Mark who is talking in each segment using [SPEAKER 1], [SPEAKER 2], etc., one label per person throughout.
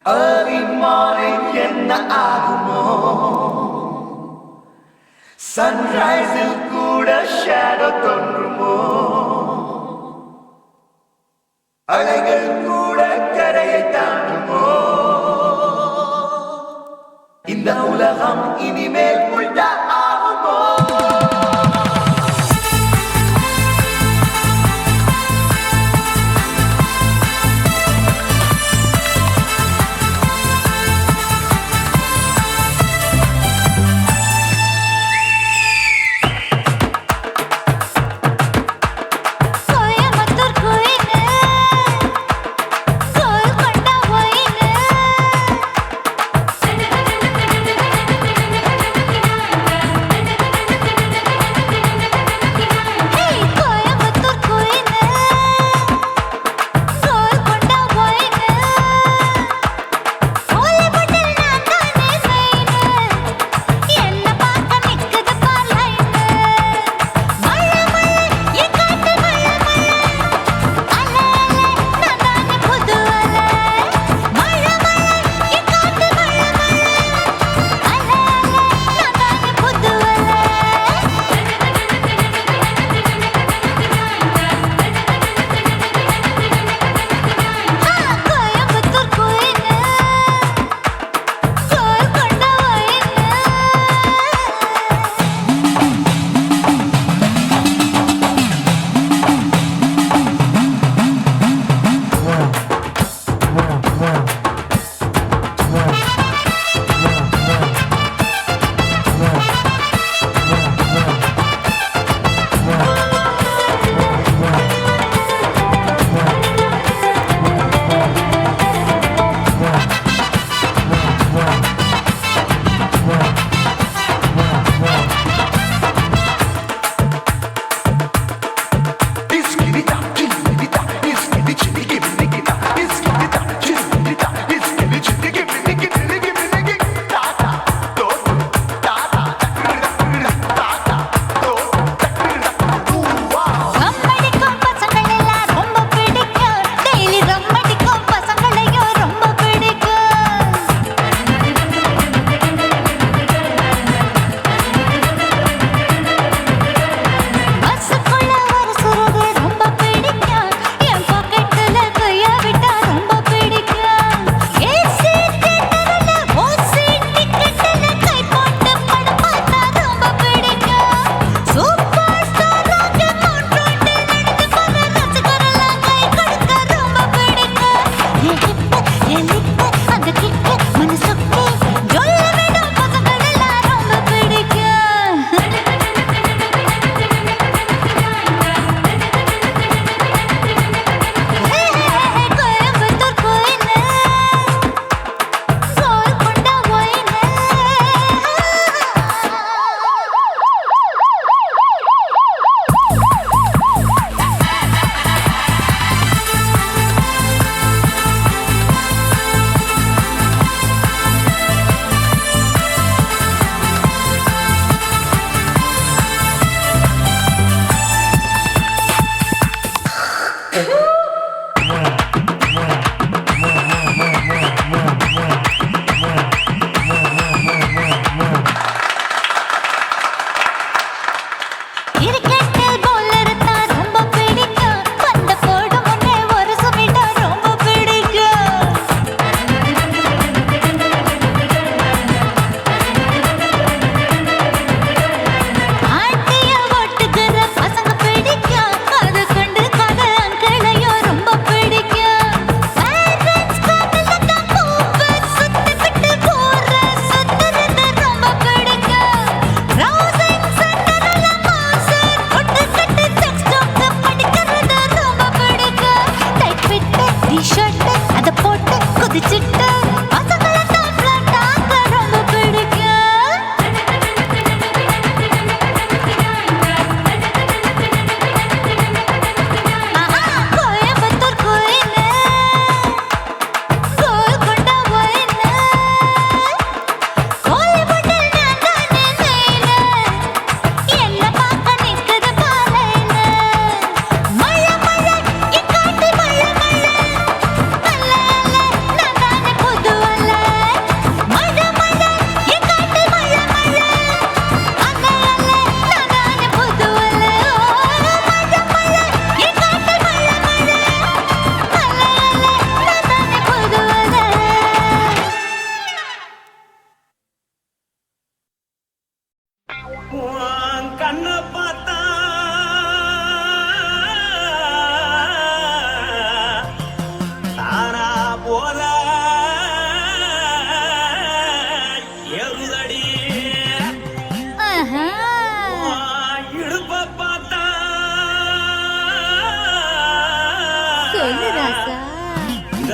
[SPEAKER 1] Early morning என்ன ஆகுமோ சன்ரைஸில் கூட ஷேடோ தோன்றுமோ அலைகள் கூட கரையை தாண்டுமோ இந்த உலகம் இனிமேல் உள்டா ஆகுமோ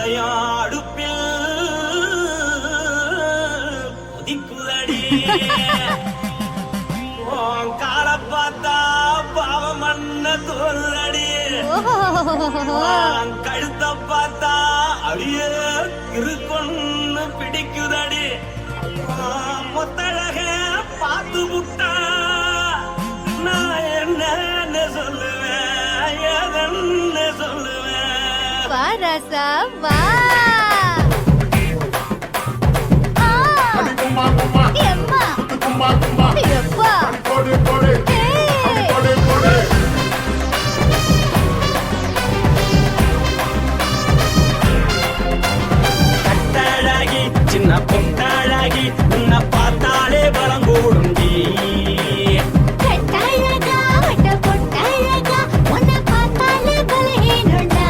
[SPEAKER 2] இதயம் அடுப்பில் கொதிக்குதடி உன் கால பார்த்தா பாவம் மண்ண தோணுதடி உன் கழுத்த பார்த்தா அழிய இருக்குன்னு பிடிக்குதடி மொத்தழக பார்த்து விட்டா நான் என்ன சொல்லுவேன் எதன்னு சொல்லுவேன்
[SPEAKER 3] வாராசா வா
[SPEAKER 4] கும்மா கும்மா
[SPEAKER 3] எம்மா
[SPEAKER 4] கும்மா கும்மா
[SPEAKER 3] எப்பா
[SPEAKER 4] போடு போடு போடு போடு
[SPEAKER 2] கட்டழகி சின்ன பொட்டழகி உன்னை பார்த்தாலே பலம் கூடுண்டி
[SPEAKER 3] கட்டழகா வட்ட பொட்டழகா உன்னை பார்த்தாலே பலஹீனண்டா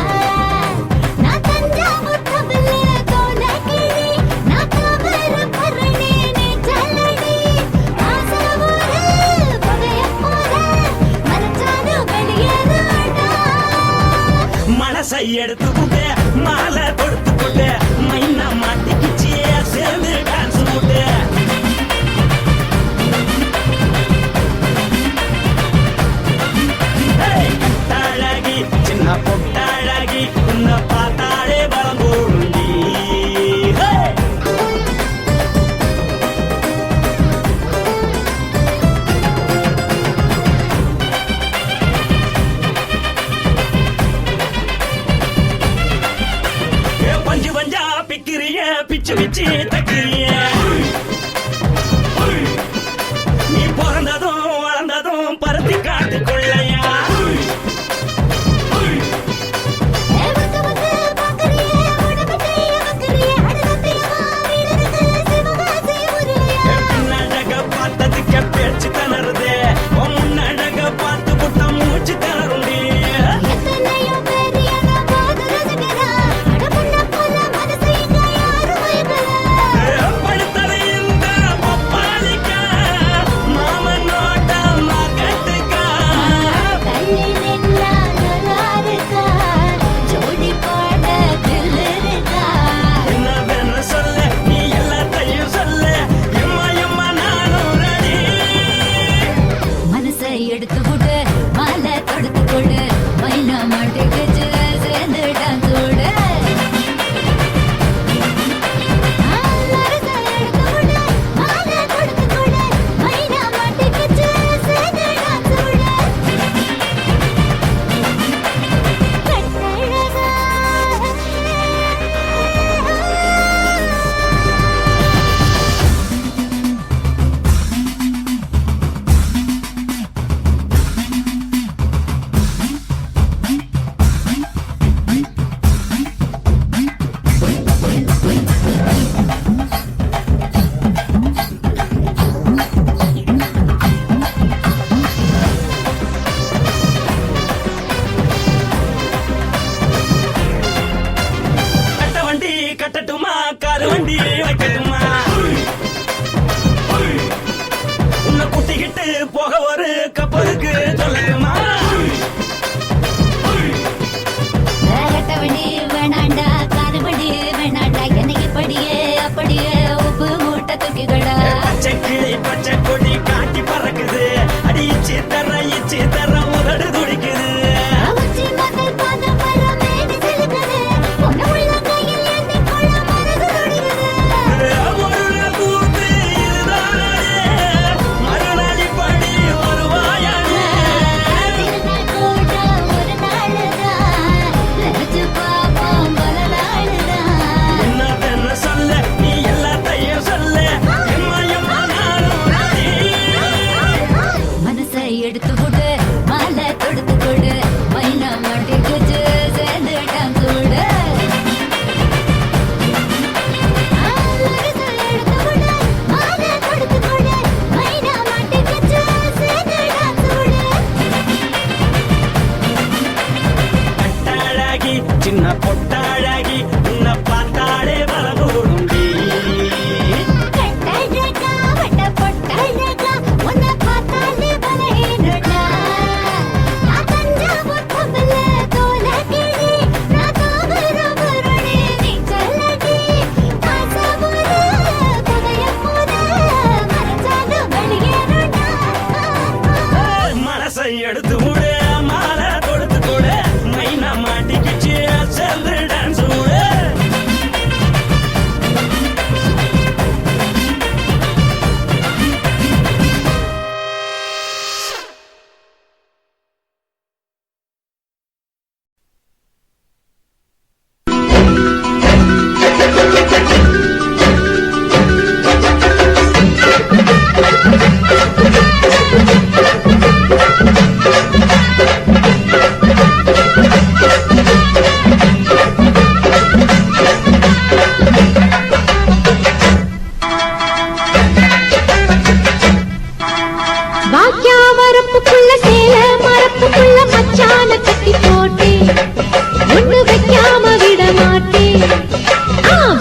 [SPEAKER 3] நான் தஞ்சாவூர் கவிலே கோலகிரி நான் கவர பரணி நீ ஜல்லடி ஆசவூரு பகைய போல மரச்சானு வெளியேறாடா
[SPEAKER 2] மனசை எடுத்துக்கிட்டு மாலை கொடுத்துக்கிட்டு மைனா மாட்டிக்கிச்சு சேர்ந்து டான்ஸ் போட்டு கட்டழகி சின்ன பொட்டழகி உன்னை பார்த்தாலே பலம் கூடுண்டி பஞ்சு பஞ்சா பிக்கிறிய பிச்சு பிச்சு தக்கிறிய நீ பிறந்ததும் வளர்ந்ததும் பருத்தி காட்டுக்குள்ளையா
[SPEAKER 3] வந்து வந்து பாக்கறியே உடம்பத்தைய வக்கறியே அடுத்தத்தையவா வீரருக்கு சிவகாசி முருகையா
[SPEAKER 2] பின்னழக பார்த்ததுக்கு பேச்சு திணறுது முன்னழக பார்த்து புட்ட மூச்சு திணறுண்டி
[SPEAKER 3] எத்தனையோ பேர் என்ன போது ரசிக்கிறா அட முன்ன போல மனசை இங்க யாரும் மயக்கல
[SPEAKER 2] படுத்த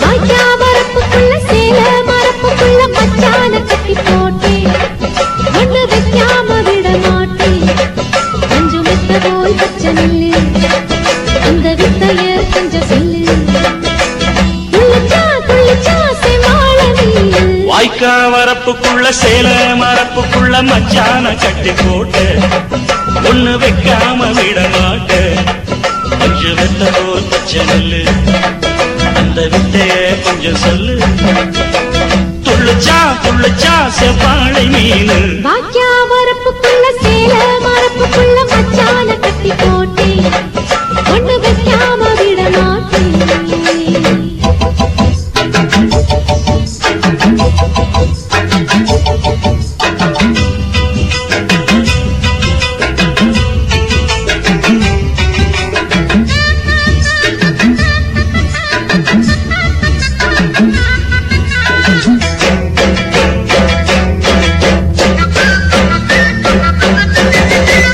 [SPEAKER 3] வாய்க்கா வரப்புக்குள்ள சேல மரப்புக்குள்ள மச்சான கட்டி போட்டேன் ஒண்ணு வைக்காம விட மாட்டேன் கொஞ்சம் வித்த போல் பச்சை நெல்லு அந்த வித்தைய கொஞ்சம் சொல்லு துள்ளிச்சா செமாள நீ
[SPEAKER 2] வாய்க்கா வரப்புக்குள்ள சேல மரப்புக்குள்ள மச்சான கட்டி போட்டு ஒண்ணு வைக்காம விட மாட்ட கொஞ்சம் வெத்த போல் பச்சை நெல்லு அந்த வித்தைய கொஞ்சம் சொல்லு துள்ளுச்சா செவ்வாழை மீனு
[SPEAKER 3] வாக்கியா வரப்புக்குள்ள சேல மரப்புக்குள்ள மச்சான கட்டி போட்டேன் ஒண்ணு வைக்காம விட மாட்டேன்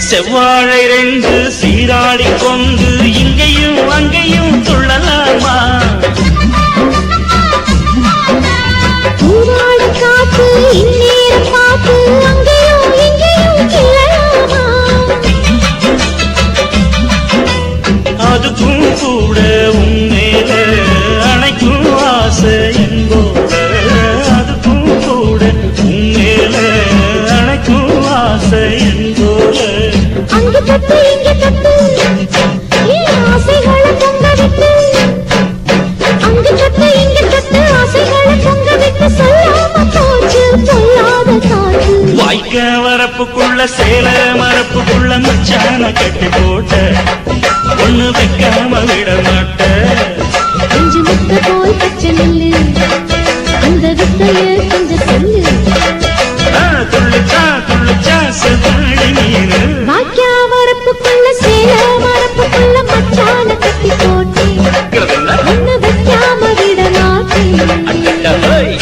[SPEAKER 2] செவ்வாழை ரெண்டு சீராடி கொண்டு இங்கேயும் அங்கேயும் துள்ளலாமா
[SPEAKER 3] பூவாட காத்து இந்நேரம் பார்த்து அங்கேயும் இங்கேயும் கிளலாமா
[SPEAKER 2] அதுக்கும் கூட உன்மேல அணைக்கும் ஆசை என்போட அதுக்கும் கூட உன்மேல அணைக்கும் ஆசை என்போட
[SPEAKER 3] அங்க தட்டு இங்க தட்டு ஏன் ஆசைகளை பொங்க விட்டு அங்க தட்டு இங்க தட்டு ஆசைகளை பொங்க விட்டு சொல்லாம போச்சு சொல்லாத காத்து
[SPEAKER 2] வாய்க்க வரப்புக்குள்ள சேல மரப்புக்குள்ள மச்சான கட்டி போட்ட ஒண்ணு வைக்காம விட மாட்ட
[SPEAKER 3] கொஞ்சம் முத்த போல் பச்சை நெல்லு அந்த வித்தைய கொஞ்சம் சொல்லு
[SPEAKER 2] துள்ளுச்சா செவ்வாழை மீனு
[SPEAKER 3] வாக்கியா வரப்புக்குள்ள சேல மரப்புக்குள்ள மச்சான கட்டி போட்டேன் ஒண்ணு வைக்காம விட மாட்டேன்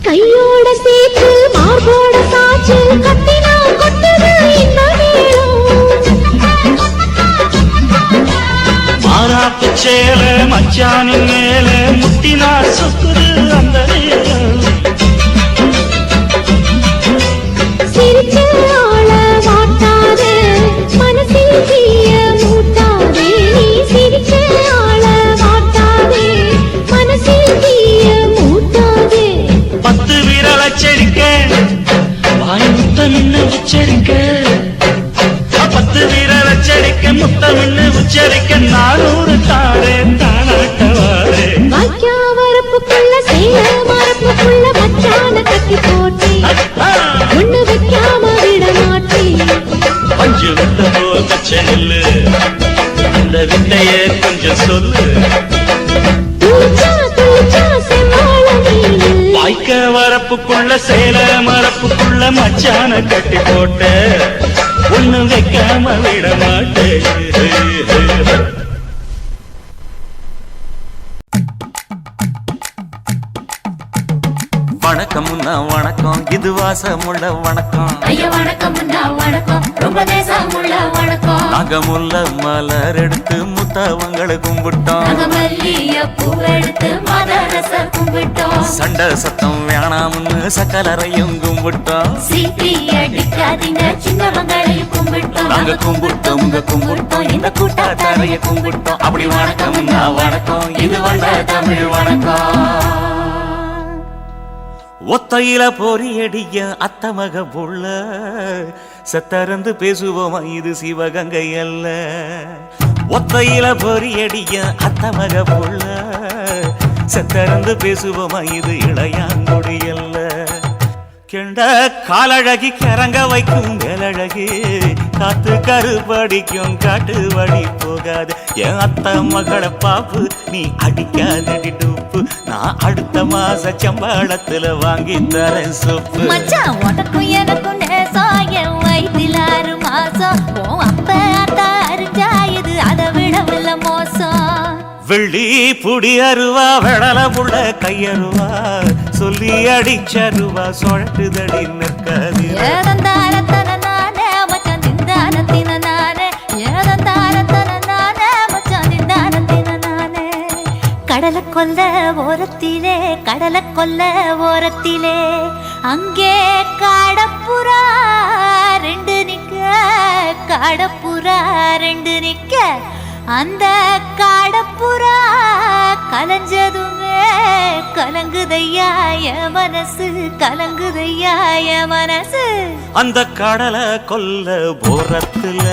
[SPEAKER 3] கையோட சேர்த்து மார்போட சாச்சு கத்தினா கொட்டுது இந்த
[SPEAKER 2] மாறாப்பு சேல மச்சானின் மேல முட்டினா சொக்குது அந்த நேரம்
[SPEAKER 3] சிரிச்சு ஆள மாட்டாதே மனசில் தீய மூட்டாதே நீ சிரிச்சு ஆள மாட்டாதே மனசில் தீய மூட்டாதே
[SPEAKER 2] 10 விரல் அச்சரிக்க வாய் முத்தமின்னு உச்சரிக்க 10 விரல் அச்சரிக்க முத்தமின்னு உச்சரிக்க 400 தாரே தானாட்டவாரே
[SPEAKER 3] வாக்கியா வரப்புக்குள்ள சேல மரப்புக்குள்ள மச்சான கட்டி போட்டேன் ஒண்ணு வைக்காம விட மாட்டேன்
[SPEAKER 2] பஞ்சு விட்ட போல் பச்சை நெல்லு அந்த வித்தைய கொஞ்சம் சொல்லு
[SPEAKER 3] துளிச்சா செவ்வாழ நீனு
[SPEAKER 2] வாய்க்க வரப்புக்குள்ள சேல மரப்புக்குள்ள மச்சான கட்டி போட்ட ஒண்ணு வைக்காம விட மாட்டேன்
[SPEAKER 1] வணக்கம்னா வணக்கம் இது வாசமுள்ள வணக்கம்
[SPEAKER 3] ஐயா வணக்கம் வணக்கம் ரொம்ப தேசமுள்ள வணக்கம்
[SPEAKER 1] நாங்க முல்ல மலர் எடுத்து முத்தவங்களை கும்பிட்டோம்
[SPEAKER 3] மல்லிய பூவெடுத்து மதரச கும்பிட்டோம்
[SPEAKER 1] சண்டை சத்தம் வேணாம்னு சக்கலரையும் கும்பிட்டோம்
[SPEAKER 3] சீட்டி அடிக்காதீங்க சின்னவங்களையும் கும்பிட்டோம்
[SPEAKER 1] நாங்க கும்பிட்டோம் கும்பிட்டோம் இந்த கூட்டாத்தாரைய கும்பிட்டோம் அப்படி வணக்கம்னா வணக்கம் இது வந்த தமிழ் வணக்கம் ஒத்தையில பொறியடிய அத்தமக புள்ள சத்தரந்து பேசுவோமா இது சிவகங்கை அல்ல ஒத்தையில பொறியடிய அத்தமக புள்ள சத்தரந்து பேசுவோமா இது இளையாங்குடி அல்ல கெண்ட காலழகி கரங்க வைக்கும் வேலழகு காத்து கருப்படிக்கும் காட்டு வழி போகாது என் அத்தை மகளை பாப்பு நீ அடிக்காதடி டூப்பு நான் அடுத்த மாச சம்பளத்துல வாங்கி தரேன் சோப்பு
[SPEAKER 3] மச்சான் உனக்கும் எனக்கும் நேசம் என் வயிற்றில் 6 மாசம் உன் அப்ப அத்தா அறிஞ்சா இது அதை விடவில்லை மோசம்
[SPEAKER 1] வெள்ளி புடி அருவா வெடல புள்ள கையருவா சொல்லி அடிச்சருவா சொழட்டுதடி நிற்காது
[SPEAKER 3] ஏதந்தாரத்தன நானே மச்சான் திண்டானத்தின நானே ஏதந்தாரத்தன நானே மச்சான் திண்டானத்தின நானே கடலை கொல்ல ஓரத்திலே அங்கே காடப்புறா 2 நிக்க அந்த காடப்புறா கலஞ்சதுமே கலங்குதையா என் மனசு
[SPEAKER 1] அந்த கடலை கொல்ல போரத்துல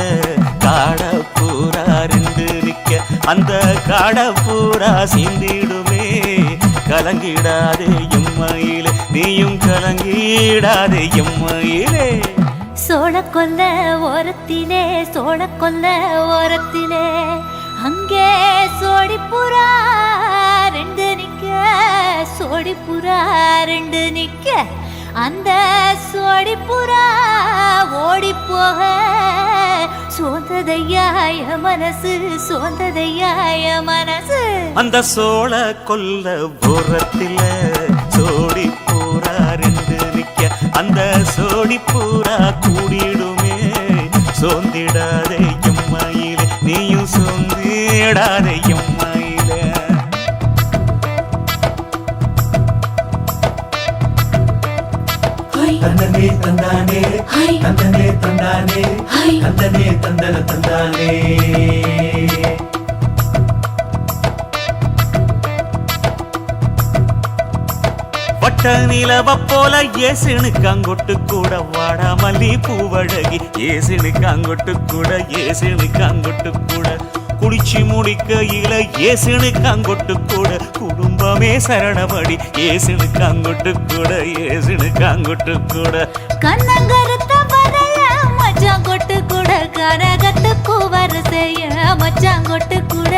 [SPEAKER 1] காடப்பூரா 2 நிக்க அந்த காடப்பூரா சிந்திடுமே கலங்கிடாதே எம்மையிலே நீயும் கலங்கிடாதே எம்மையிலே
[SPEAKER 3] சோழக்கொல்ல ஓரத்திலே அங்கே சோடிப்புறா 2 நிக்க அந்த சோடிப்புறா ஓடி போக சோந்ததையாய மனசு
[SPEAKER 1] அந்த சோழ கொல்ல ஓரத்தில சோடி பூரா 2 நிக்க அந்த சோடி பூரா கூடிடுமே சோந்திடாதே எம்மையிலே நீயும் சோந்திடாதே எம்மையிலே
[SPEAKER 2] தந்தனே தந்தானே தந்தனே தந்தானே தந்தனே தந்தன தந்தானே
[SPEAKER 1] வட்ட நிலவ போல ஏசுனுக்கு அங்கொட்டு கூட வாடா மல்லி பூவழகி ஏசுனுக்கு அங்கொட்டு கூட குளிச்சு முடிக்கையில ஏசுனுக்கு அங்கொட்டு கூட குடும்பமே சரணமடி ஏசுனுக்கு அங்கொட்டு கூட
[SPEAKER 3] கண்ணங்கருத்த வரைய மச்சாங்கொட்டு கூட கரகத்துக்கு வரிசைய மச்சாங்கொட்டு கூட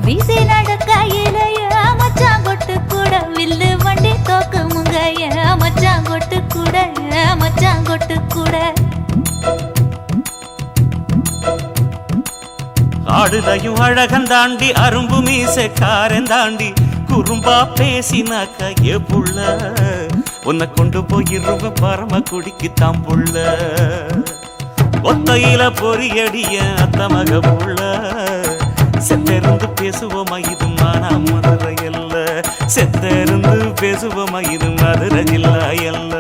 [SPEAKER 3] வீசி நடக்கையிலைய மச்சாங்கொட்டு கூட வில்லு வண்டி தோக்கு முங்கைய மச்சாங்கொட்டு கூட
[SPEAKER 1] ஆடுதையும் அழகந்தாண்டி அரும்பு மீசக்காரன் தாண்டி குறும்பா பேசினாக்க ஏ புள்ள உன்னை கொண்டு போயிருவ பரம குடிக்கு தாம்புள்ள ஒத்தையில பொறியடிய அத்த மக புள்ள செத்திருந்து பேசுவோமா இது மானா மதுரை அல்ல செத்திருந்து பேசுவோமா இது மதுரை ஜில்லா அல்ல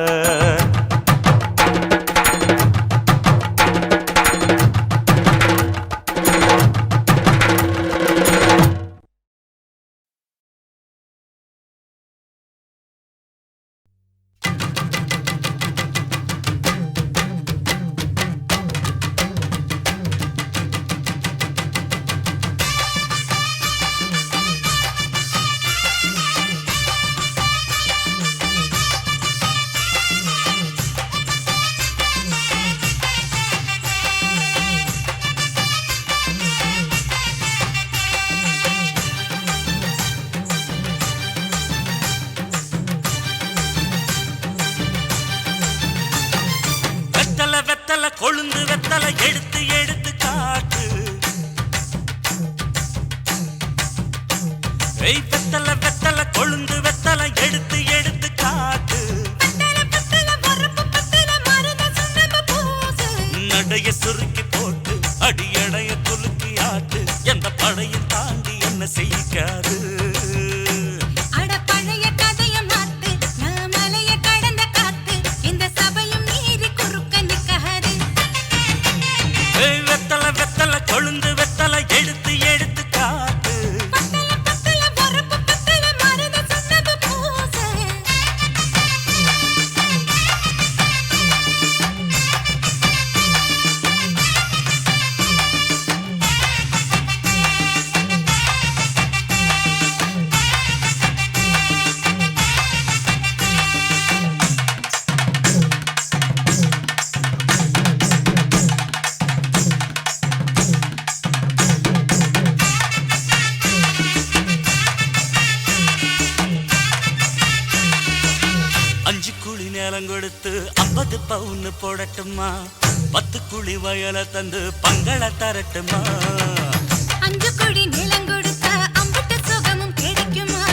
[SPEAKER 1] கொழுந்து வெத்தலை எடுத்து எடுத்து காட்டு வெத்தலை கொழுந்து வெத்தலை எடுத்து எடுத்து காட்டு நடைய சுருக்கி போட்டு அடியடைய குலுக்கி ஆட்டு எந்த படையும் தாண்டி என்ன செய்யாது கொழுந்து வெத்தலை எடுத்து எடுத்து காட்டு போடட்டுமா 10 குழி வயல தந்து பங்கள தரட்டுமா
[SPEAKER 3] 5 கோடி நிலம் கொடுத்தா அம்புட்டு சுகமும் கிடைக்குமா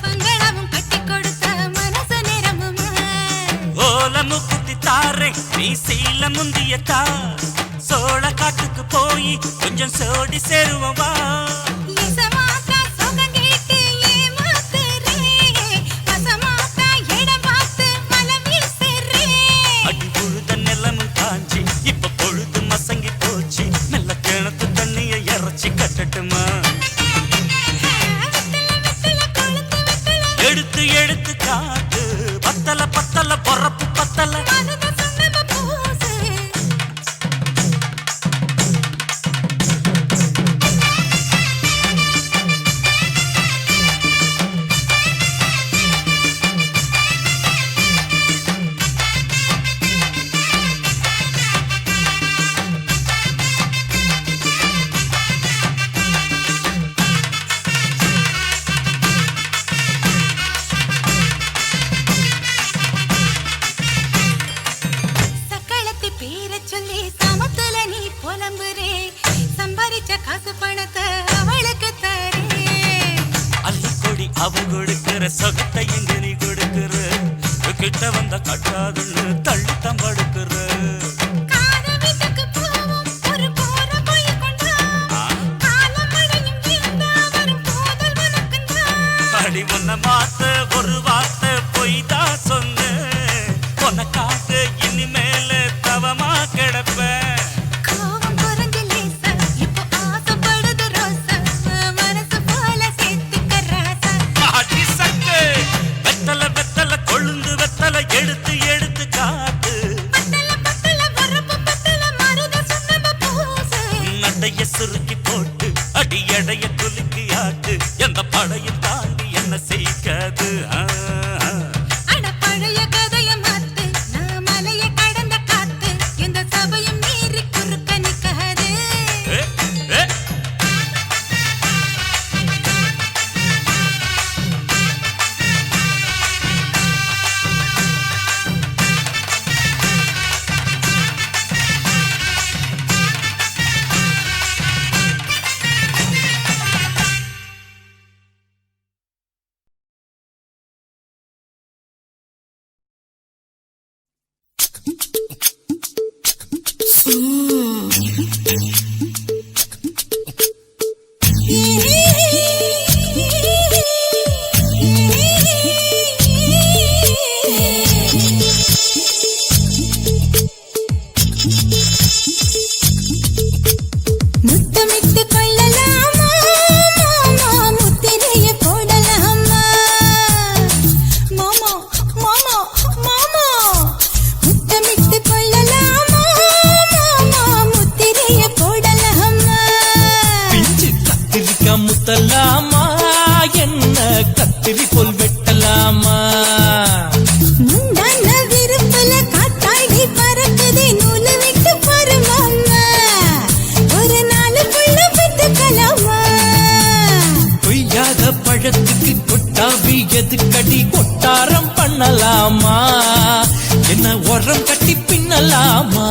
[SPEAKER 3] பங்களாவும் கட்டி கொடுத்தா மனசு நிரம்புமா
[SPEAKER 1] ஓலமு குத்தி தாரே நீ சீல முந்தியத்தா சோழ காட்டுக்கு போய் கொஞ்சம் சோடி சேருவோம் வா
[SPEAKER 3] இசமாத்தா சுகம் கேட்டு ஏமாத்துறே வசமாத்தா இடம் பார்த்து மலம் வீசுறே
[SPEAKER 1] அடி புழுத நிலமும் காஞ்சி இப்ப பொழுது மசங்கி போச்சு மெல்ல கிணத்து தண்ணிய இறச்சி கட்டட்டுமா எடுத்து எடுத்து காட்டு பத்தல பத்தல பொறப்பு பத்தல அவ கொடுக்கிற சொகத்தை எங்க நீ கொடுக்கிற கிட்ட வந்த கட்டாதுன்னு தள்ளித்தான் படுக்கிற அடி உன்ன மாத்த ஒரு வார்த்தை பொய் தான் சொன்ன உனக்காக இனிமேல தவமா கிடப்பேன் எடுத்து எடுத்து காட்டு நடைய சுருக்கி போட்டு அடி எடைய குலுக்கி ஆட்டு எந்த படையும் தாண்டி என்ன செய்யாது
[SPEAKER 3] பழைய கதைய மாத்து நான் மலைய கடந்த காத்து எந்த சபையும் மீறி குறுக்க நிக்காது முத்தமிட்டு கொள்ளலாமா மாமா முத்திரைய போடலாமா மாமா மாமா மாமா முத்தமிட்டு கொள்ளலாமா மாமா முத்திரைய போடலாமா
[SPEAKER 5] பிஞ்சு கத்திரிக்காய் முத்தலாமா என்ன கத்திரி போல் வெட்டலாமா
[SPEAKER 3] முந்தான விருப்பல காத்தாடி பறக்குதே நூலு விட்டு பாரு மாமா ஒரு நாளுக்குள்ள பெற்றுக்கலாமா
[SPEAKER 5] கொய்யாத பழத்துக்கு கொட்டாவி எதுக்கடி கொட்டாரம் பண்ணலாமா என்ன உரம் கட்டி பின்னலாமா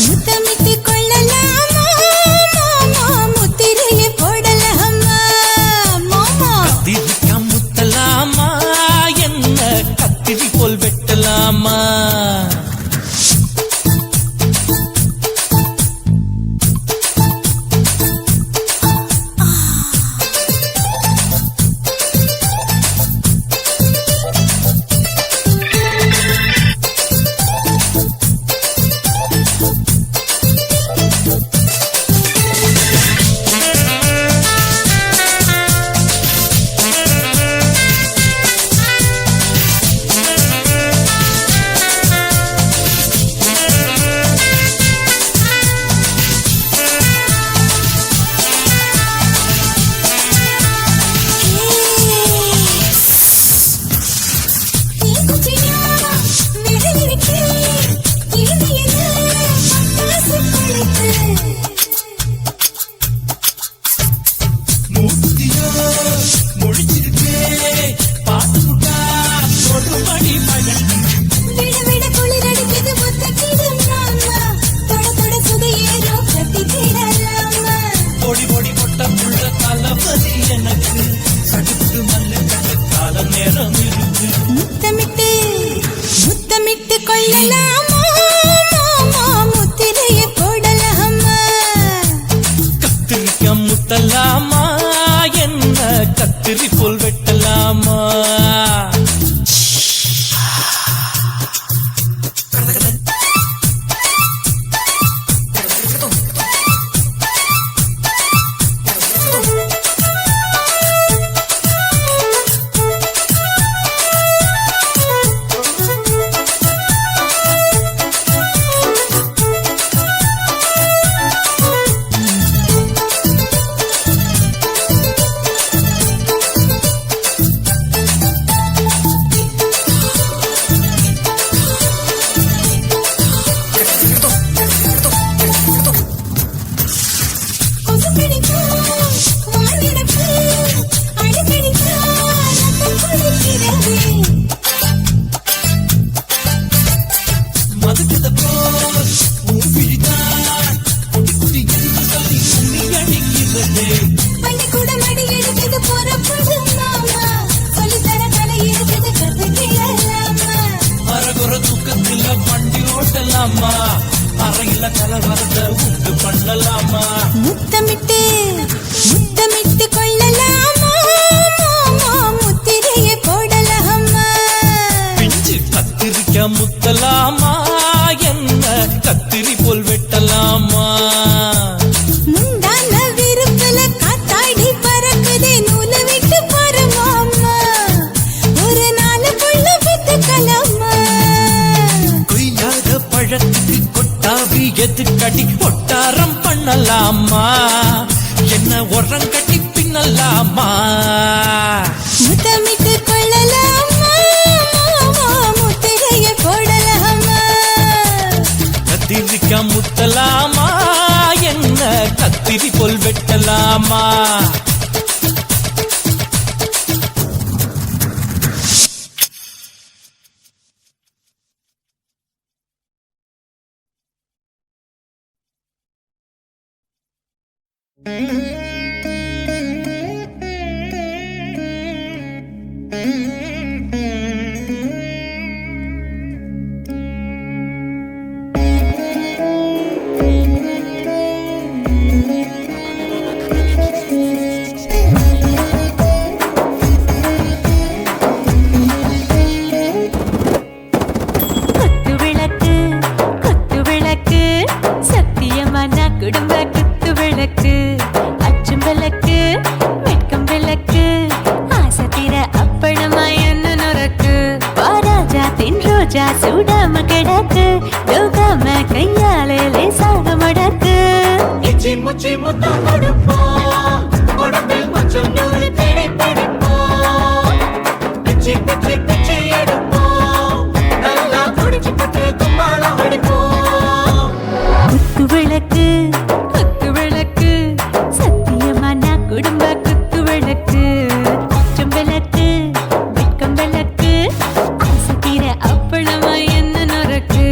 [SPEAKER 3] முத்தமிட்டு கொள்ளலாமா மாமா முத்திரைய போடலாமா மாமா
[SPEAKER 5] கத்திரிக்காய் முத்தலாமா என்ன கத்திரி போல் வெட்டலாமா சொன்னது போல் உன் விழிதான் குட்டி குட்டி என்று சொல்லி உண்ணி அடிக்கிறது.
[SPEAKER 6] பள்ளிக்கூடம் அடி எடுத்தது போறப்பது மாமா சொல்லித்தர கலை எடுத்தது கத்துக்கலாமா.
[SPEAKER 5] அரகுற தூக்கத்துல வண்டி ஓட்டலாமா, அறையில கலவரத்தை உண்டு பண்ணலாமா.
[SPEAKER 6] முத்தமிட்டு முத்தமிட்டு கொள்ளலாமா, மாமா முத்திரையை போடலாமா.
[SPEAKER 5] பிஞ்சு கத்திரிக்க முத்தலாமா, என்ன கத்திரி போல் வெட்டலாமா.
[SPEAKER 6] முந்தான விருப்பல காத்தாடி பறக்குதே நூலை விட்டு பாரு மாமா, ஒரு நாளுக்குள்ள வித்துக்கலாமா.
[SPEAKER 5] கொய்யாத பழத்துக்கு கொட்டாவி எதுக்கடி ஒட்டாரம் பண்ணலாமா, என்ன உரம் கட்டி பின்னலாமா.
[SPEAKER 6] முத்தமிட்டு கொள்ளலாமா, மாமா முத்திரையை போடலாமா.
[SPEAKER 5] கத்திரிக்க முத்தலாமா, என்ன கத்திரி போல் வெட்டலாமா.
[SPEAKER 3] குத்து விளக்கு சத்தியமான குடும்ப குத்து விளக்கு, அச்சும் விளக்கு வெட்கம் விளக்கு, ஆசை தீர அப்பளமா என்ன நொறக்கு, வாராஜா தின் ரோஜா சூடாம கிடக்கு, யோகாம கையாலே லேசாக மடக்கு.
[SPEAKER 1] இச்சி முச்சி முத்தம் கொடுப்போம், உடம்பில் கொஞ்சம் நூறு தேடி பிடிப்போம், பிச்சி பிச்சி பிச்சி எடுப்போம், நல்லா குடிச்சு பட்டு கும்பாளம் அடிப்போம்.
[SPEAKER 3] குத்து விளக்கு சத்தியமான குடும்ப குத்து விளக்கு, அச்சும் விளக்கு வெட்கம் விளக்கு, ஆசை தீர அப்பளமா என்ன நொறக்கு.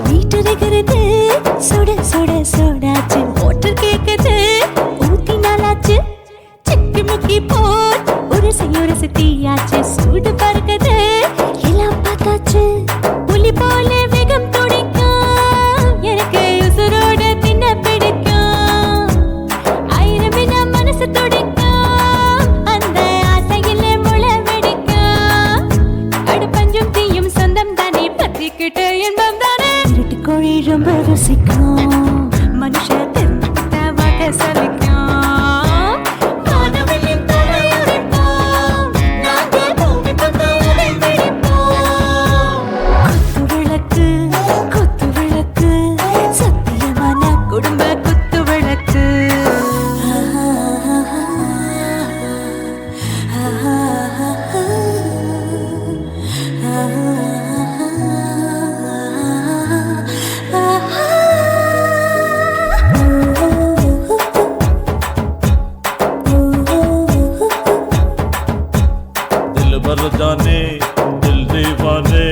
[SPEAKER 3] வீட்டுகிறது சுட சுட சோடாச்சு, மோட்டர் கேக்குது ஊத்தி நாளாச்சு, சிக்கி முக்கி போல் உரசி தீயாச்சு, சூடு பறக்குது எல்லாம் பார்த்தாச்சு, புலி போல வேகம் துடிக்கும், எனக்கு உசுரோட தின்ன பிடிக்கும், ஆயிரம் வினா மனசு துடிக்கும், அந்த ஆசையிலே முளை வெடிக்கும், அடுப்பஞ்சும் தீயும் சொந்தம் தானே பத்திக்கிட்டு இன்பம் தானே. இருட்டு கோழி ரொம்ப ருசிக்கும், மனுஷ தெரிஞ்சுக்கிட்ட வாக்க சலிக்கும், வானவெளியின் தலை உரிப்போம், நாங்க பூமி பந்த உரை வெடிப்போம். குத்து விளக்கு சத்தியமான குடும்ப குத்து விளக்கு.
[SPEAKER 2] दिल भर जाने दिल दीवाने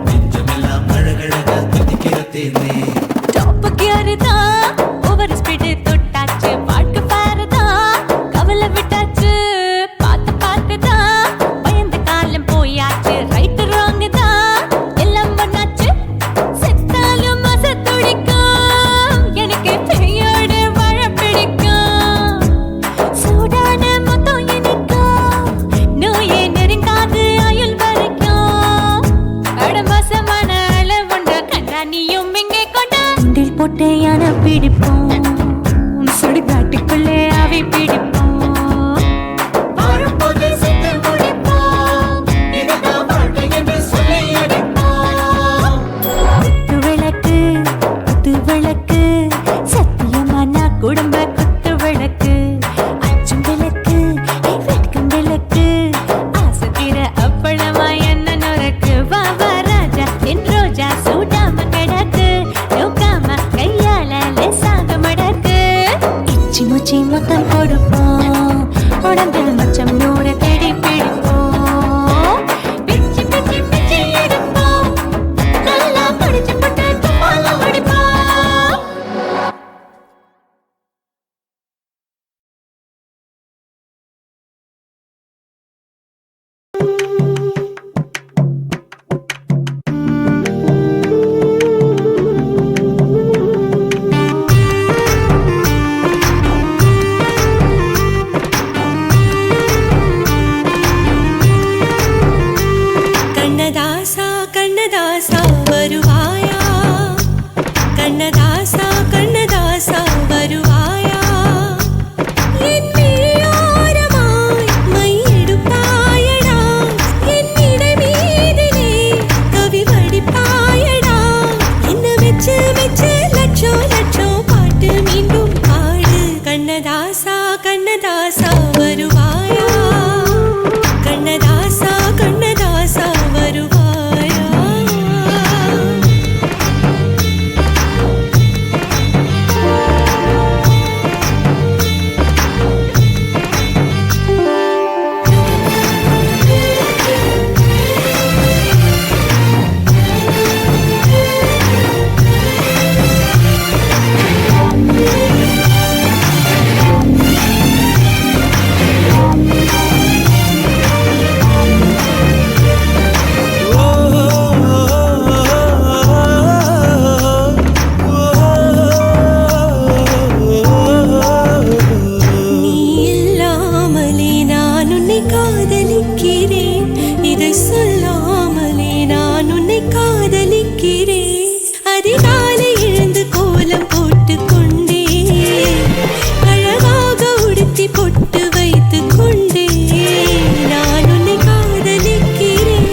[SPEAKER 5] நெஞ்சமெல்லாம் அழகழகா தித்திக்கிறதேனே.
[SPEAKER 3] டாப் கியர் தான் ஓவர் ஸ்பீடு தொட்டாச்சு, பாட்டு பாரு தான் கவலை விட்டாச்சு, பார்த்து தான் பயந்து காலம் போயாச்சு, ரைட் ராங் தான் எல்லாம் பண்ணாச்சு, செத்தாலும் மச துடிக்கும், எனக்கு பெயோட வாழ பிடிக்கும், சூடான மொத்தம் இனிக்கும், நோயே நெருங்காது ஆயுள் வரைக்கும், அடமாசமான அளவுண்ட கண்டா நீயும் இங்கே கொண்ட உண்டில் போட்டு யானை பிடிப்போம், சுடுகாட்டுக்குள்ளே அவை பிடிப்போம்,
[SPEAKER 1] வரும்போது செத்து முடிப்போம், இதுதான் வாழ்க்கை என்று சொல்லி
[SPEAKER 6] கண்ணதாசா வருவாயா கண்ணதாசா கண்ணதாசா வருவாயா என் விழியோரமாய் மையெடுப்பாயடா என்னிடை மீதிலே கவி வடிப்பாயடா என்ன மெச்சு மெச்சு லட்சம் லட்சம் பாட்டு மீண்டும் பாடு கண்ணதாசா கண்ணதாசா வருவாயா கண்ணதாசா கண்ணதாசா வருவாயா நீ இல்லாமலே நான் உன்னை காதலிக்கிறேன் இதை சொல்லாமலே நான் உன்னை காதலிக்கிறேன் அதிகாலை எழுந்து கோலம் போட்டுக் கொண்டே அழகாக உடுத்தி பொட்டு வைத்துக் கொண்டே நான் உன்னை காதலிக்கிறேன்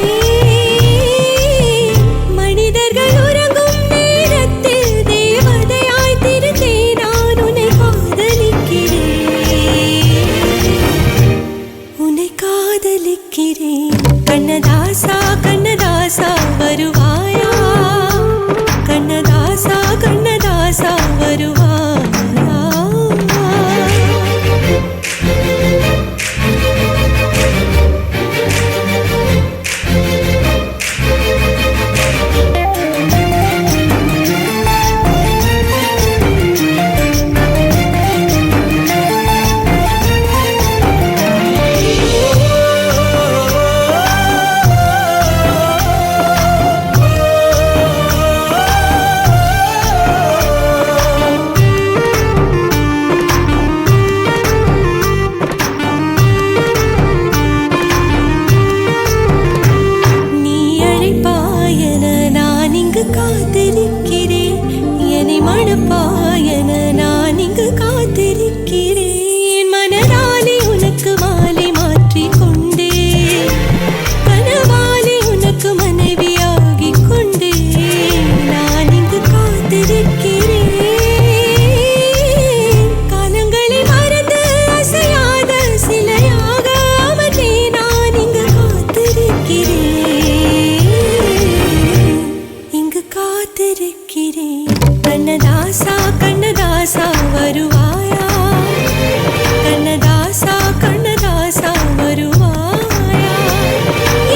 [SPEAKER 6] மனிதர்கள் உறங்கும் நேரத்தில் தேவதையாய் திருந்தே நான் உன்னை காதலிக்கிறேன் கண்ணதாசா கண்ணதாசா வருவாயா கண்ணதாசா கண்ணதாசா வருவாயா நீ அழைப்பாயன நான் இங்கு காத்திருக்கிறேன் என்னை மணப்பாயன நான் இங்கு காத்திருக்கிறேன் மனதாலே உனக்கு மாலை மாற்றிக் கொண்டே கனவாலே உனக்கு மனைவியாகிக் கொண்டே நான் இங்கு காத்திருக்கிறேன் காலங்களை மறந்து அசையாத சிலையாக அமர்ந்தே நான் இங்கு காத்திருக்கிறேன் கண்ணதாசா கண்ணதாசா வருவாயா கண்ணதாசா கண்ணதாசா வருவாயா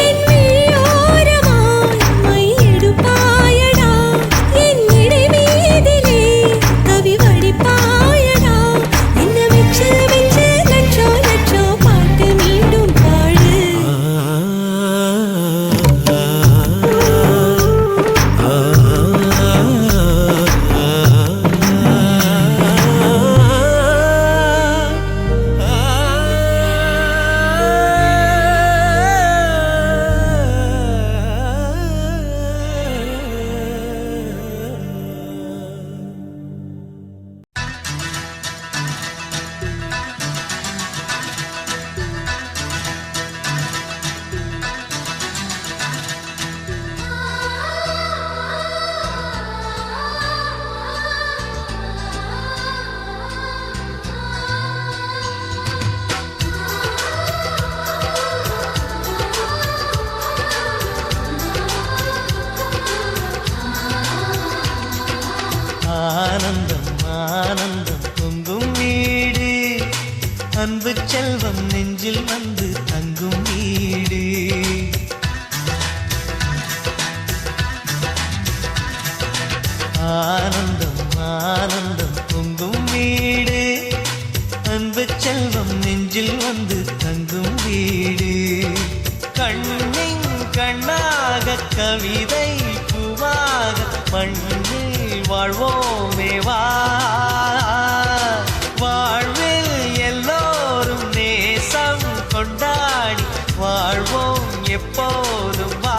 [SPEAKER 6] என் விழியோரமாய் மையெடுப்பாயடா என்னிடை மீதிலே கவி வடிப்பாயடா என்ன மெச்சு மெச்சு லட்சம் லட்சம் பாட்டு மீண்டும் பாடு
[SPEAKER 1] ஆனந்தம் ஆனந்தம் பொங்கும் வீடு அன்பு செல்வம் நெஞ்சில் வந்து தங்கும் வீடு ஆனந்தம் ஆனந்தம் பொங்கும் வீடு அன்பு செல்வம் நெஞ்சில் வந்து தங்கும் வீடு கண்ணின் கண்ணாக கவிதை பூவாக மண்ணில் வாழ்வோமே வா வாழ்வில் எல்லோரும் நேசம் கொண்டாடி வாழ்வோம் எப்போதும் வா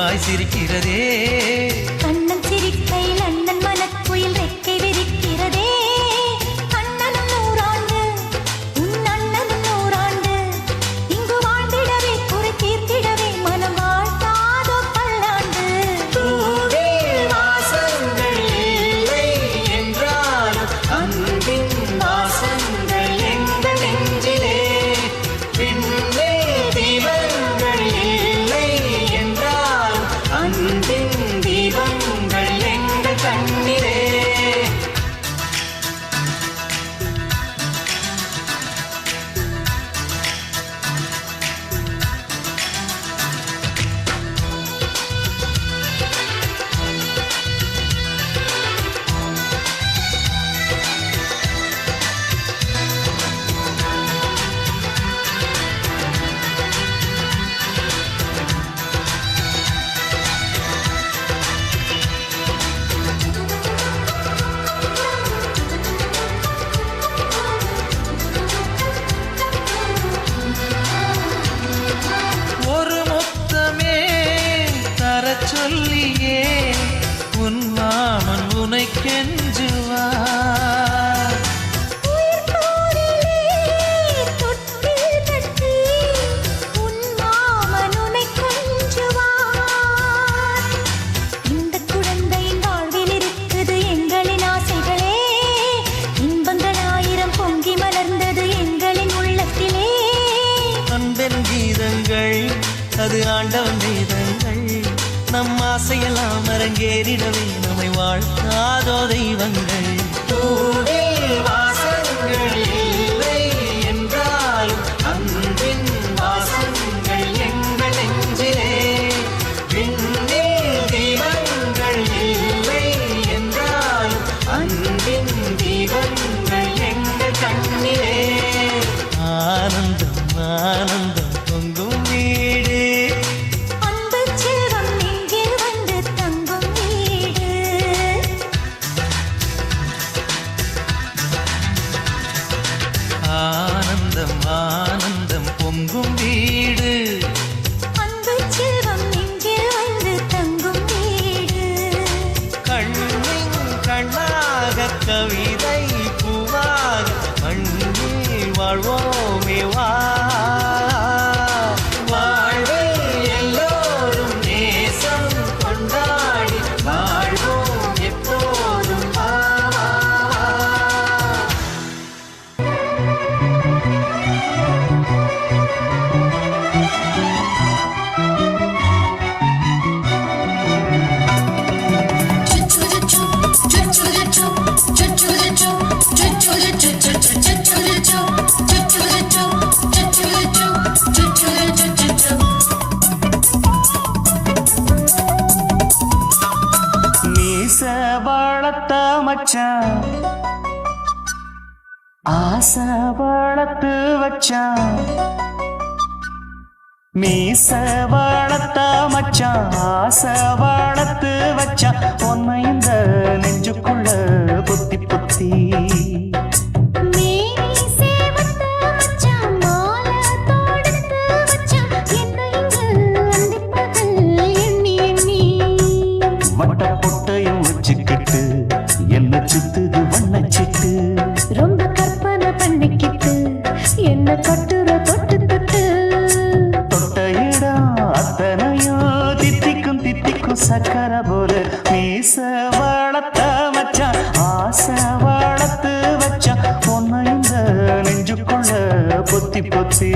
[SPEAKER 5] பூவாய் சிரிக்கிறதே
[SPEAKER 6] கண்ணன் சிரிக்கையில் அண்ணன் மனக்குயில் ரெக்கை விரிக்கிறதே அண்ணனும் நூறாண்டு உன் அண்ணனும் நூறாண்டு இங்கு வாழ்ந்திடவே குறை தீர்த்திடவே மனம் வாழ்த்தாதோ பல்லாண்டு
[SPEAKER 5] வாசங்கள் இல்லை என்றாலும் அன்பின் வாசங்கள் எங்கள் நெஞ்சிலே பின்னே தீபங்கள் இல்லை என்றாலும் அன்பின் தீபங்கள் எங்கள் கண்ணிலே ஒரு முத்தமே தரச் சொல்லியே உன் மாமன் உனை கெஞ்சுவார்
[SPEAKER 6] உயிர் போரிலே தொட்டில் கட்டி உன் மாமன் உன்னை கொஞ்சுவார் இந்த குழந்தையின் வாழ்வில் இருக்குது எங்களின் ஆசைகளே இன்பங்கள் ஆயிரம் பொங்கி மலர்ந்தது எங்களின் உள்ளத்திலே
[SPEAKER 5] அன்பென் கீதங்கள் அது ஆண்டவன் வேதங்கள் நம் ஆசையெல்லாம் அரங்கேறிடவே நம்மை வாழ்த்தாதோ தெய்வங்கள் வாசங்கள் இல்லை என்றாலும் அன்பின் வாசங்கள் எங்கள் நெஞ்சிலே பின்னே தீபங்கள் இல்லை என்றாலும் அன்பின் தீபங்கள் எங்கள் கண்ணிலே ஆனந்தம் ஆனந்தம் பொங்கும் வீடு
[SPEAKER 6] அன்பு செல்வம் இங்கே வந்து தங்கும் வீடு
[SPEAKER 5] ஆனந்தம் ஆனந்தம் பொங்கும் வீடு
[SPEAKER 6] அன்பு செல்வம் இங்கே வந்து தங்கும் வீடு
[SPEAKER 5] கண்ணின் கண்ணாக கவிதை பூவாக மண்ணில் வாழ்வோமே வா வாழ்வே எல்லோரும் நேசம் கொண்டாடி வாழ்வோம் எப்போதும் வா, வா, வா.
[SPEAKER 1] மீச வளர்த்த மச்சான் ஆசை வளர்த்து வச்சான் மீச வளர்த்த மச்சான் ஆசை வளர்த்து வச்சான் உன்னை இந்த நெஞ்சுக்குள்ள புத்தி புத்தி
[SPEAKER 6] மேனி சேவத்த மச்சான் மாலை தொடுத்து வச்சான் என்னை இங்கு அந்திப்பகல் எண்ணி எண்ணி
[SPEAKER 1] வட்ட பொட்டையும் வச்சுக்கிட்டு என்ன சுத்துது வண்ணச்சிட்டு
[SPEAKER 6] ரொம்ப கற்பனை பண்ணிக்கிட்டு என்ன கட்டுற தொட்டு தொட்டு
[SPEAKER 1] தொட்ட இடம் அத்தனையும் தித்திக்கும் தித்திக்கும் சக்கரை போல மீச வளர்த்த மச்சான் ஆசை வளர்த்து வச்சான் பொண்ணு இந்த நெஞ்சுக்குள்ள பொத்தி பொத்தி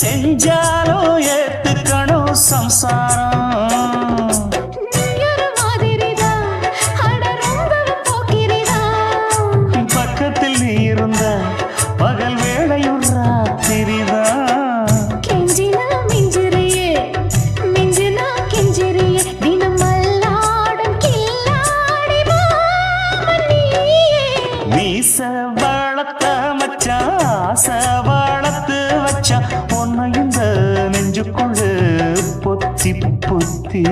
[SPEAKER 1] செஞ்சாலும் ஏத்துக்கணும் சம்சாரம்.
[SPEAKER 6] நீ ஒரு மாதிரிதான், அட ரொம்பவும் போக்கிரிதான்.
[SPEAKER 1] பக்கத்தில் நீ இருந்த பகல் வேளையும் ராத்திரிதான்.
[SPEAKER 6] கெஞ்சினா மிஞ்சிறியே, மிஞ்சினா கெஞ்சிறியே, தினம் மல்லாடும் கில்லாடி மாமன் நீயே.
[SPEAKER 1] மீச வளர்த்த மச்சான் ஆசை வளர்த்து வச்சான் உன்னை இந்த நெஞ்சுக்குள்ள பொத்தி பொத்தி.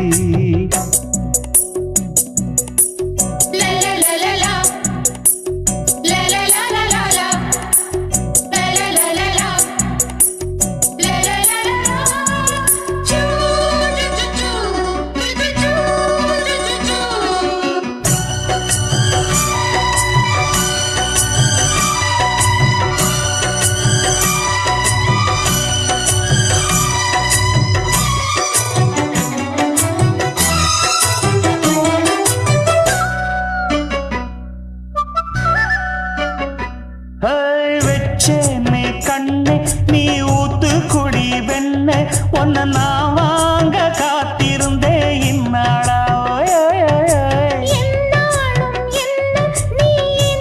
[SPEAKER 1] வச்சேனே கண்ணே நீ ஊத்து குடி வெண்ணே உன்னை நான் வாங்க காத்திருந்தே இந்நாளா.
[SPEAKER 6] என்னாலும் என்ன நீ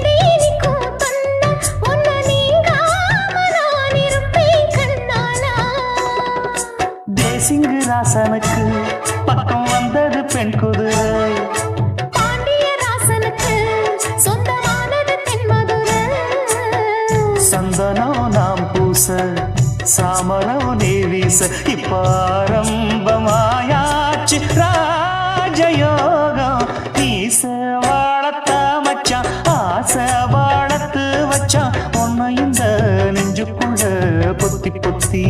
[SPEAKER 6] நீரிக்கும் கண்ணா, உன்னை நீங்காம நான் இருப்பேன் கண்ணாலா.
[SPEAKER 1] தேசிங்கு ராசனுக்கு பக்கம் வந்தது பெண் குதிரை.
[SPEAKER 6] பாண்டிய ராசனுக்கு சொந்தமானது தென்மதுரை.
[SPEAKER 1] சந்தனம் நாம் பூச சாமரம் நீ வீச இப்பாரம்பமாயாச்சு ராஜயோகம். நீச வாழத்த மச்சான் ஆசை வாழத்து வச்சான் உன்னை இந்த நெஞ்சுக்குள்ள பொத்தி பொத்தி.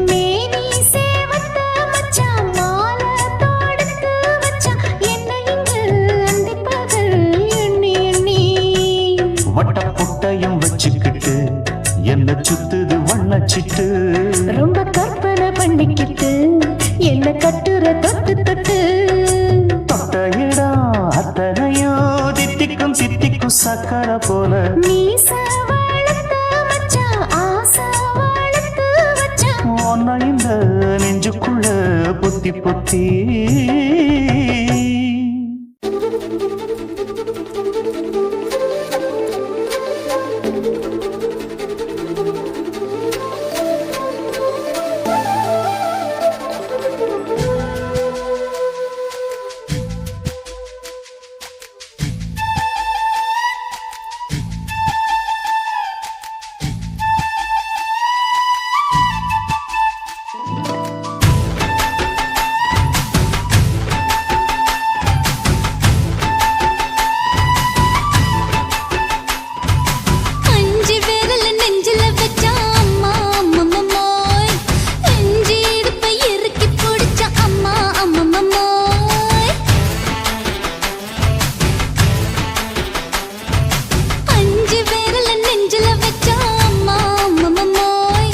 [SPEAKER 6] மேனி சேவத்த மச்சான் மாலை தொடுத்து வச்சான் என்னை இங்கு அந்திப்பகல் எண்ணி எண்ணி.
[SPEAKER 1] வட்ட புட்டையும் வச்சுக்கிட்டு என்ன சுத்துது வண்ணச்சிட்டு.
[SPEAKER 6] ரொம்ப கற்பனை பண்ணிக்கிட்டு என்ன கட்டுற தொட்டு தொட்டு.
[SPEAKER 1] தொட்ட இடம் அத்தனையும் தித்திக்கும் தித்திக்கும் சக்கரை போல.
[SPEAKER 6] மீச வளர்த்த மச்சான் ஆசை வளர்த்து வச்சான்
[SPEAKER 1] உன்னை இந்த நெஞ்சுக்குள்ள பொத்தி பொத்தி.
[SPEAKER 3] அஞ்சு விரல் நெஞ்சில வச்சா அம்மா அம்மம்மோய், அஞ்சு இடுப்பை இறுக்கி பிடிச்சா அம்மா அம்மம்மோய். அஞ்சு விரல் நெஞ்சில வச்சா அம்மா அம்மம்மோய்,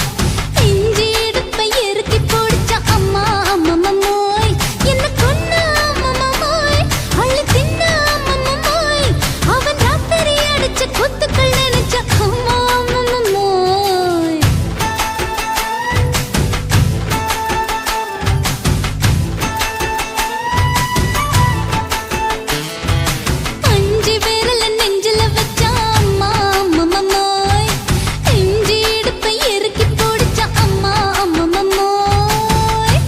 [SPEAKER 3] அஞ்சு இடுப்பை இறுக்கி பிடிச்சா அம்மா அம்மம்மோய். என்ன கொன்னா அம்மம்மோய், அள்ளி தின்னா அம்மம்மோய், அவன் ராத்திரி அடிச்ச கொத்துக்கள் நினைச்ச அம்மா அம்மம்மோய். அஞ்சு விரல் நெஞ்சில வச்சா அம்மா அம்மம்மோய், அஞ்சு இடுப்பை இறுக்கி பிடிச்சா அம்மா அம்மம்மோய்.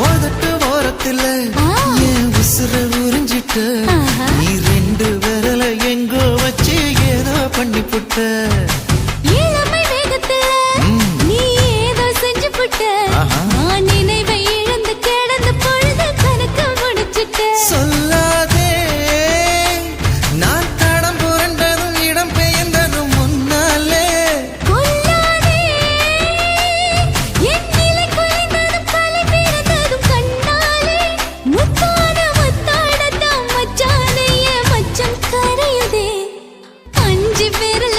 [SPEAKER 5] உதட்டு ஓரத்துல என் உசுர உறிஞ்சிட்ட.
[SPEAKER 3] ஆஹா.
[SPEAKER 5] நீ ரெண்டு விரல எங்கோ வச்சு ஏதோ பண்ணி புட்ட.
[SPEAKER 3] இளமை வேகத்துல நீ ஏதோ செஞ்சு புட்ட.
[SPEAKER 5] ஆஹா.
[SPEAKER 3] நான் நினைவை இழந்து கிடந்த பொழுது கணக்கு முடிச்சிட்ட.
[SPEAKER 5] சொல்லாதே நான் தடம் புரண்டதும் இடம் பெயர்ந்ததும் முன்னாலே.
[SPEAKER 3] கொல்லாதே என் நிலை குலைந்ததும் கலை பிறந்ததும் அஞ்சு பேர்ல